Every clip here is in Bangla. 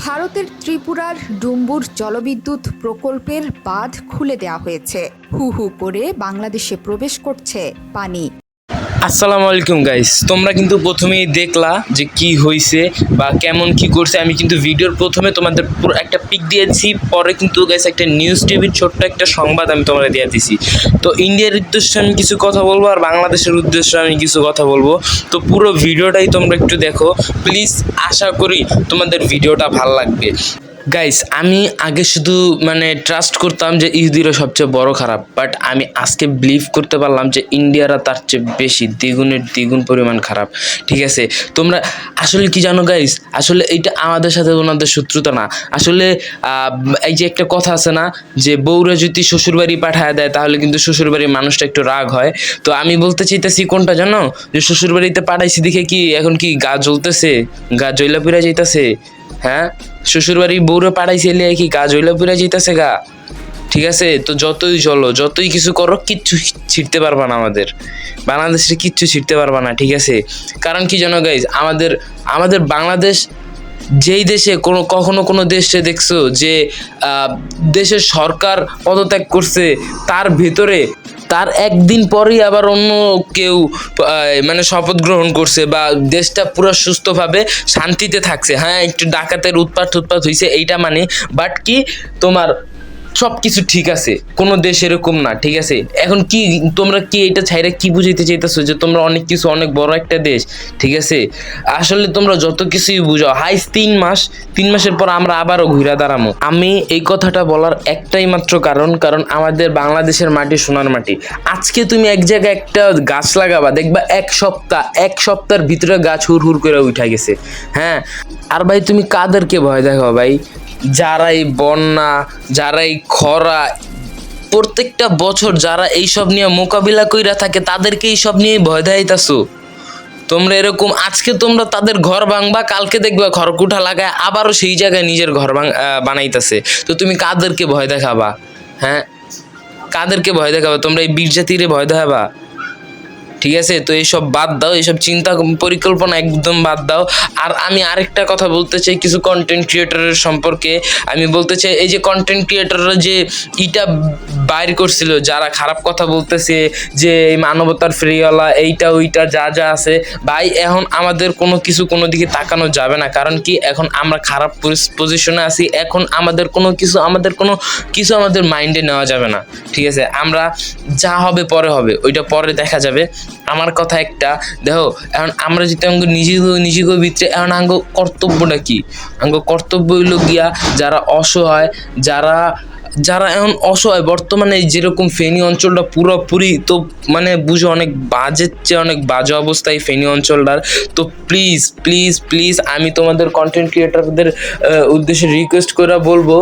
ভারতের ত্রিপুরার ডুম্বুর জলবিদ্যুৎ প্রকল্পের বাঁধ খুলে দেওয়া হয়েছে। হু হু করে বাংলাদেশে প্রবেশ করছে পানি। আসসালামু আলাইকুম গাইস, তোমরা কিন্তু প্রথমেই দেখলা যে কি হয়েছে বা কেমন কি করছে। আমি কিন্তু ভিডিওর প্রথমে তোমাদের পুরো একটা পিক দিয়েছি, পরে কিন্তু গাইস একটা নিউজ টিভির ছোট্ট একটা সংবাদ আমি তোমাদের দিয়ে দিছি। তো ইন্ডিয়ার উদ্দেশ্যে আমি কিছু কথা বলবো আর বাংলাদেশের উদ্দেশ্যে আমি কিছু কথা বলবো। তো পুরো ভিডিওটাই তোমরা একটু দেখো প্লিজ, আশা করি তোমাদের ভিডিওটা ভালো লাগবে। গাইস, আমি আগে শুধু ট্রাস্ট করতাম যে ইহুদিরা সবচেয়ে বড় খারাপ, বাট আমি আজকে বিলিভ করতে পারলাম যে ইন্ডিয়ারা তার চেয়ে বেশি দ্বিগুণ পরিমাণ খারাপ। ঠিক আছে, তোমরা আসলে কি জানো গাইস, আসলে এইটা আমাদের সাথে ওনাদের শত্রুতা না। আসলে এই যে একটা কথা আছে না, যে বউরা যদি শ্বশুরবাড়ি পাঠায় দেয় তাহলে কিন্তু শ্বশুরবাড়ির মানুষটা একটু রাগ হয়। তো আমি বলতে চাইতেছি কোনটা জানো, যে শ্বশুরবাড়িতে পাঠাইছি দেখে কি এখন কি গা জ্বলতেছে, গা জ্বলা পুড়া যাইতেছে? হ্যাঁ, শ্বশুরবাড়ির বউরে পাড়াইছে কি কাজ হইলে পুরা যেতেছে গা? ঠিক আছে, তো যতই চলো যতই কিছু করো কিচ্ছু ছিঁড়তে পারবা না, আমাদের বাংলাদেশে কিচ্ছু ছিঁড়তে পারবা না। ঠিক আছে, কারণ কি জানো গাইজ, আমাদের বাংলাদেশ যেই দেশে কখনো কোনো দেশে দেখছো যে দেশের সরকার পদত্যাগ করছে, তার ভেতরে তার একদিন পরেই আবার অন্য কেউ শপথ গ্রহণ করছে বা দেশটা পুরো সুস্থভাবে শান্তিতে থাকছে। হ্যাঁ, একটু ডাকাতের উৎপাত হয়েছে এইটা বাট কি তোমার সব কিছু ঠিক আছে, কোনো দেশ এরকম না। ঠিক আছে, এখন কি তোমরা কি এটা ছাইরা কি বুঝাইতে চাইতেছো যে তোমরা অনেক কিছু অনেক বড় একটা দেশ? ঠিক আছে, আসলে তোমরা যত কিছুই বুঝাও, হাইস 3 মাসের পর আমরা আবারও ঘুরে দাঁড়াবো। আমি এই কথাটা বলার একটাই মাত্র কারণ আমাদের বাংলাদেশের মাটি সোনার মাটি। আজকে তুমি এক জায়গায় একটা গাছ লাগাবা, দেখবা এক সপ্তাহের ভিতরে গাছ হুর করে উঠা গেছে। হ্যাঁ, আর ভাই তুমি কাদেরকে ভয় দেখাও ভাই? যারাই বন্যা, যারাই খরা, প্রত্যেকটা বছর যারা এইসব নিয়ে মোকাবিলা কইরা থাকে তাদেরকে এইসব নিয়ে ভয় দেখাইতাছো তোমরা। এরকম আজকে তোমরা তাদের ঘর ভাঙবা, কালকে দেখবা খড়কুটা লাগায় আবারও সেই জায়গায় নিজের ঘর বানাইতেছে। তো তুমি কাদেরকে ভয় দেখাবা? হ্যাঁ, কাদেরকে ভয় দেখাবা? তোমরা এই বীর জাতিরে ভয় দেখাবা? ঠিক আছে, তো এইসব বাদ দাও, এইসব চিন্তা পরিকল্পনা একদম বাদ দাও। আর আমি আরেকটা কথা বলতে চাই কিছু কন্টেন্ট ক্রিয়েটরের সম্পর্কে। আমি বলতে চাই, এই যে কন্টেন্ট ক্রিয়েটররা যে ইটা বাইর করছিল, যারা খারাপ কথা বলতেছে যে মানবতার ফ্রিওয়ালা এইটা ওইটা যা আছে, ভাই এখন আমাদের কোনো দিকে তাকানো যাবে না। কারণ কি, এখন আমরা খারাপ পজিশনে আছি। এখন আমাদের কোনো কিছু আমাদের মাইন্ডে নেওয়া যাবে না। ঠিক আছে, আমরা যা হবে পরে হবে, ওইটা পরে দেখা যাবে। আমার কথা একটা দেখো, এখন আমরা যদি নিজেকে ভিতরে এখন আঙ্গ কর্তব্যটা কি? আঙ্গ কর্তব্য হইল গিয়া যারা অসহায়, যারা এখন অসহায় বর্তমানে যেরকম ফেনী অঞ্চলটা পুরোপুরি তো বুঝো অনেক অনেক বাজে অবস্থায় ফেনী অঞ্চলটার। তো প্লিজ প্লিজ প্লিজ আমি তোমাদের কন্টেন্ট ক্রিয়েটরদের উদ্দেশ্যে রিকোয়েস্ট করে বলবো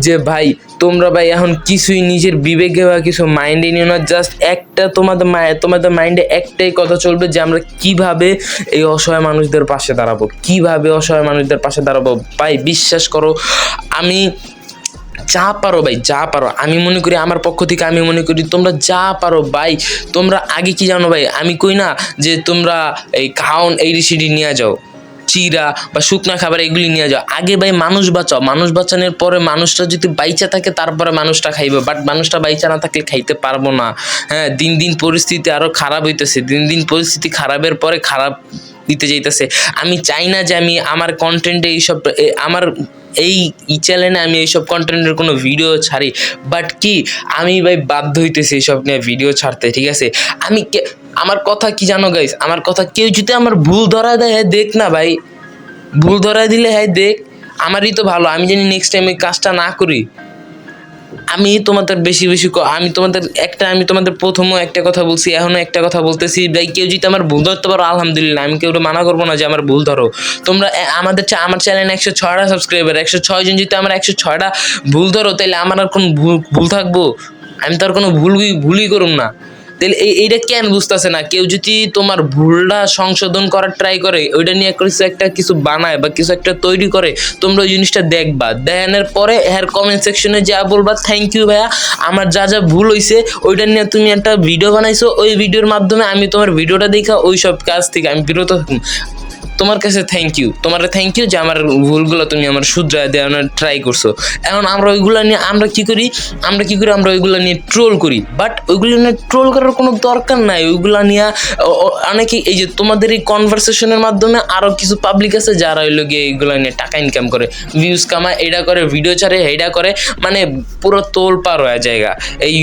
যে ভাই তোমরা ভাই এখন কিছুই নিজের বিবেকে বা কিছু মাইন্ডে নিও না। জাস্ট একটা তোমাদের মাইন্ডে একটাই কথা চলবে যে আমরা কিভাবে এই অসহায় মানুষদের পাশে দাঁড়াবো, ভাই বিশ্বাস করো, আমি যা পারো ভাই, যা পারো, আমি মনে করি আমার পক্ষ থেকে আমি মনে করি তোমরা যা পারো ভাই। তোমরা আগে কি জানো ভাই, আমি কই না যে তোমরা এই খাওন এই রেসিডি নিয়ে যাও, চিরা বা শুকনা খাবার এগুলি নিয়ে যাও। আগে ভাই মানুষ বাঁচাও, মানুষ বাঁচানোর পরে মানুষটা যদি বাইচা থাকে তারপরে মানুষটা খাইবে, বাট মানুষটা বাইচা না থাকলে খাইতে পারবো না। হ্যাঁ, দিন পরিস্থিতি আরো খারাপ হইতেছে, দিন পরিস্থিতি খারাপের পরে খারাপ দিতে যাইতেছে। আমি চাই না যে আমি আমার কন্টেন্টে এইসব আমার এই চ্যানেলে আমি এইসব কন্টেন্টের কোনো ভিডিও ছাড়ি, বাট কি আমি ভাই বাধ্য হইতেছি এইসব নিয়ে ভিডিও ছাড়তে। ঠিক আছে, আমার কথা কি জানো গাইস, আমার কথা কেউ যদি আমার ভুল ধরা দেয়, হ্যাঁ দেখ না ভাই, ভুল ধরা দিলে হ্যাঁ দেখ, আমারই তো ভালো। আমি জানি নেক্সট টাইম এই কাজটা না করি। আমি তোমাদের আমি তোমাদের প্রথমেও একটা কথা বলছি, এখনো একটা কথা বলতেছি ভাই, কেউ যদি আমার ভুল ধরতে পারো আলহামদুলিল্লাহ, আমি কেউ মানা করবো না যে আমার ভুল ধরো। তোমরা আমার চ্যানেলে 106টা সাবস্ক্রাইবার, 106 জন যদি আমার 106টা ভুল ধরো, তাহলে আমার আর কোনো ভুল থাকবো? আমি তো আর কোনো ভুলই করুম না। তাহলে এইটা কেন বুঝতেছে না? কেউ যদি তোমার ভুলটা সংশোধন করার ট্রাই করে, ওইটা নিয়ে কিছু বানায় বা কিছু একটা তৈরি করে, তোমরা ওই জিনিসটা দেখবা, দেখানোর পরে এর কমেন্ট সেকশনে যা বলবা থ্যাংক ইউ ভাইয়া, আমার যা ভুল হয়েছে ওইটা নিয়ে তুমি একটা ভিডিও বানাইছো, ওই ভিডিওর মাধ্যমে আমি তোমার ভিডিওটা দেখা ওই সব কাজ থেকে আমি বিরত থাকুন। তোমার কাছে থ্যাংক ইউ, তোমার থ্যাংক ইউ যে আমার ভুলগুলো তুমি আমার শুধরায় দেওয়ার ট্রাই করছো। এখন আমরা ওইগুলো নিয়ে আমরা কি করি আমরা ওইগুলো নিয়ে ট্রোল করি, বাট ওইগুলো নিয়ে ট্রোল করার কোনো দরকার নাই। ওইগুলো নিয়ে অনেকে এই যে তোমাদের এই কনভারসেশনের মাধ্যমে আরও কিছু পাবলিক আছে যারা ওই লোকে এইগুলো নিয়ে টাকা ইনকাম করে, ভিউজ কামায়, এটা করে, ভিডিও ছাড়ে, এইটা করে, মানে পুরো তোল পার হয়ে জায়গা এই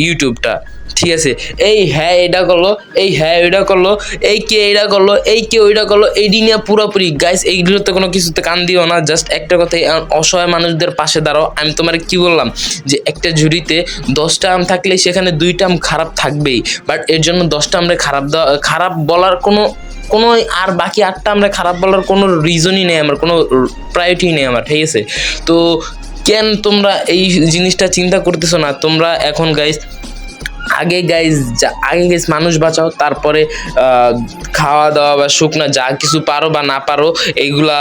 ইউটিউবটা। ঠিক আছে, এই হ্যাঁ এটা করলো, এই হ্যাঁ ওইটা করলো, এই কে এটা করলো, এই কে ওইটা করলো, এই নিয়ে পুরোপুরি গাইস এইগুলোতে কোনো কিছুতে কান দিও না। জাস্ট একটা কথাই, অসহায় মানুষদের পাশে দাঁড়াও। আমি তোমার কি বললাম যে একটা ঝুড়িতে 10টা আম থাকলে সেখানে 2টা আম খারাপ থাকবেই, বাট এর জন্য 10টা আমরা খারাপ বলার কোনো আর বাকি 8টা আমরা খারাপ বলার কোনো রিজনই নেই, আমার কোনো প্রায়োরিটি নেই আমার। ঠিক আছে, তো কেন তোমরা এই জিনিসটা চিন্তা করতেছো না? তোমরা এখন গাইস আগে গাইজ মানুষ বাঁচাও, তারপরে খাওয়া দাওয়া বা শুকনা যা কিছু পারো বা না পারো এইগুলা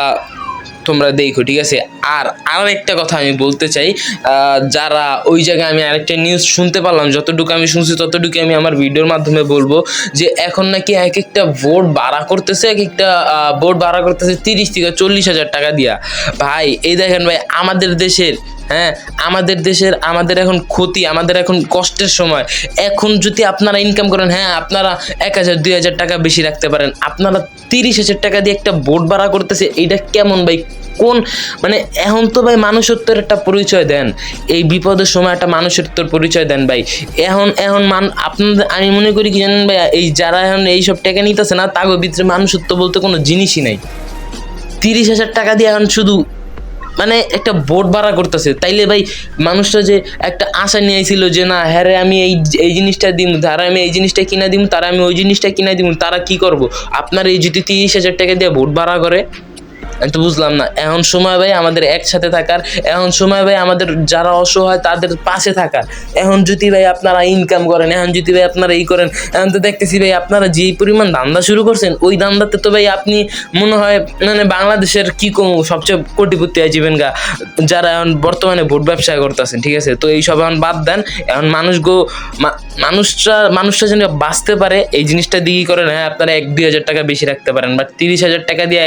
তোমরা দেখো। ঠিক আছে, আর একটা কথা আমি বলতে চাই, যারা ওই জায়গায় আমি আরেকটা নিউজ শুনতে পারলাম, যতটুকু আমি শুনছি ততটুকু আমি আমার ভিডিওর মাধ্যমে বলবো, যে এখন নাকি এক একটা ভোট ভাড়া করতেছে, 30 থেকে 40 হাজার টাকা দিয়া। ভাই এই দেখেন ভাই, আমাদের দেশের আমাদের এখন ক্ষতি, আমাদের এখন কষ্টের সময়। এখন যদি আপনারা ইনকাম করেন, আপনারা 1000 2000 টাকা বেশি রাখতে পারেন, আপনারা 30,000 টাকা দিয়ে একটা ভোট ভাড়া করতেছে, এইটা কেমন ভাই? কোন মানে এখন তো ভাই মানুষত্বের একটা পরিচয় দেন, এই বিপদের সময় একটা মানুষত্বের পরিচয় দেন ভাই। এখন আপনাদের আমি মনে করি কি জানেন ভাই, এই যারা এখন এইসব টাকা নিতেছে না, তাগো ভিতরে মানুষত্ব বলতে কোনো জিনিসই নাই। 30,000 টাকা দিয়ে এখন শুধু মানে একটা ভোট ভাড়া করতেছে, তাইলে ভাই মানুষটা যে একটা আশা নিয়েছিল যে না হ্যাঁ রে আমি এই জিনিসটা দিব, তারা আমি এই জিনিসটা কিনা দিব, তারা আমি ওই জিনিসটা কিনা দিব, তারা কি করবো? আপনার এই যদি 30,000 টাকা দিয়ে ভোট ভাড়া করে, আমি তো বুঝলাম না। এখন সময় ভাই আমাদের একসাথে থাকার, এখন সময় ভাই আমাদের যারা অসহায় তাদের পাশে থাকার। এখন যদি ভাই আপনারা ইনকাম করেন, এখন যদি ভাই আপনারা করেন, এখন তো দেখতেছি ভাই আপনারা যে পরিমাণ ধান্দা শুরু করছেন, ওই ধান্দাতে তো ভাই আপনি মনে হয় মানে বাংলাদেশের কি কম সবচেয়ে কোটিপতি হয়ে যাবেন গা, যারা এখন বর্তমানে ভোট ব্যবসা করতেছেন। ঠিক আছে, তো এইসব এখন বাদ দেন। এখন মানুষটা যেন বাঁচতে পারে এই জিনিসটা দিয়ে করেন। আপনারা 1-2 হাজার টাকা বেশি রাখতে পারেন, বাট 30,000 টাকা দিয়ে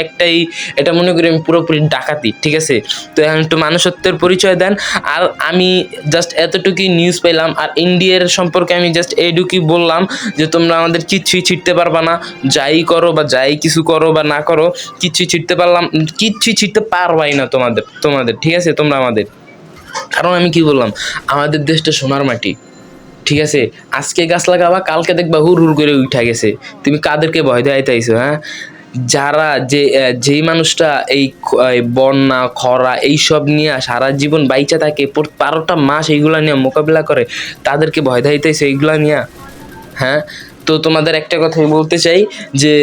এটা মনে করি আমি পুরোপুরি ডাকাতি। ঠিক আছে, তো এখন একটু মানুষত্বের পরিচয় দেন। আর আমি জাস্ট এতটুকুই নিউজ পেলাম, আর ইন্ডিয়ার সম্পর্কে আমি জাস্ট এইটুকুই বললাম যে তোমরা আমাদের কিচ্ছুই ছিটতে পারবা না, যাই করো বা যাই কিছু করো বা না করো, কিচ্ছুই ছিটতে পারবাই না তোমাদের। ঠিক আছে, তোমরা আমাদের, কারণ আমি কি বললাম, আমাদের দেশটা সোনার মাটি। ঠিক আছে, আজকে গাছ লাগাবা, কালকে দেখবা হুর করে উঠা গেছে। তুমি কাদেরকে ভয় দেখাইতেছো? যারা যেই মানুষটা এই বন্যা খরা এইসব নিয়ে সারা জীবন বাইচা থাকে, 12টা মাস এইগুলা নিয়ে মোকাবিলা করে, তাদেরকে ভয় দেখাইতেছে এইগুলা নিয়ে। তো তোমাদের একটা কথাই বলতে চাই যে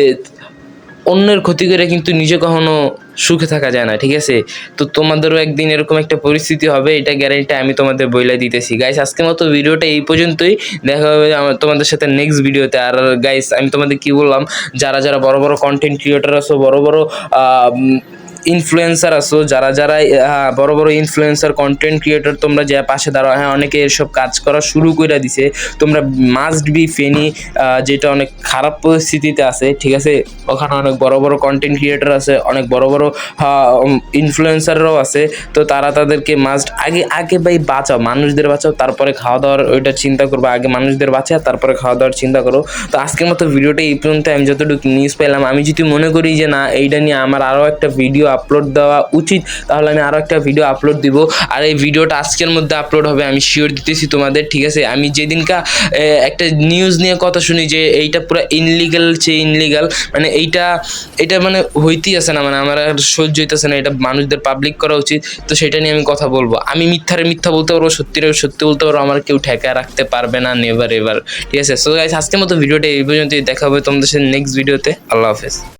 অন্যের ক্ষতি করে কিন্তু নিজে কখনো সুখে থাকা যায় না। ঠিক আছে, তো তোমাদেরও একদিন এরকম একটা পরিস্থিতি হবে, এটা গ্যারান্টি আমি তোমাদের বইলা দিতেছি। গাইস আজকের মতো ভিডিওটা এই পর্যন্তই, দেখা হবে তোমাদের সাথে নেক্সট ভিডিওতে। আর গাইস আমি তোমাদের কি বললাম, যারা বড় বড় কন্টেন্ট ক্রিয়েটর আছো, বড় ইনফ্লুয়েন্সার আছো, যারা বড় বড় ইনফ্লুয়েন্সার কন্টেন্ট ক্রিয়েটর, তোমরা যে পাশে দাঁড়াও, অনেকে এসব কাজ করা শুরু করে দিছে, তোমরা মাস্ট বি ফেনি, যেটা অনেক খারাপ পরিস্থিতিতে আছে। ঠিক আছে, ওখানে অনেক বড় বড় কন্টেন্ট ক্রিয়েটর আছে, অনেক বড় বড় ইনফ্লুয়েন্সাররাও আছে। তো তাদেরকে মাস্ট আগে ভাই বাঁচাও, মানুষদের বাঁচাও, তারপরে খাওয়া দাওয়ার ওইটা চিন্তা করবো। আগে মানুষদের বাঁচাও, তারপরে খাওয়া দাওয়ার চিন্তা করো। তো আজকের মতো ভিডিওটা এই পর্যন্ত। আমি যতটুকু নিউজ পেলাম, আমি যদি মনে করি যে না এইটা নিয়ে আমার আরও একটা ভিডিও আপলোড দেওয়া উচিত, তাহলে আমি আরও একটা ভিডিও আপলোড দিব। আর এই ভিডিওটা আজকের মধ্যে আপলোড হবে, আমি শিওর দিতেছি তোমাদের। ঠিক আছে, আমি যেদিনকা একটা নিউজ নিয়ে কথা শুনি যে এইটা পুরো ইনলিগাল, মানে এইটা মানে হইতেই আছে না, মানে আমার আর সহ্য হইতেছে না, এটা মানুষদের পাবলিক করা উচিত। তো সেটা নিয়ে আমি কথা বলবো। আমি মিথ্যা বলতে পারবো, সত্যি বলতে পারবো, আমার কেউ ঠেকা রাখতে পারবে না, নেভার এভার। ঠিক আছে, সো গাইস আজকের মতো ভিডিওটা এই পর্যন্তই, দেখা হবে তোমাদের সাথে নেক্সট ভিডিওতে। আল্লাহ হাফেজ।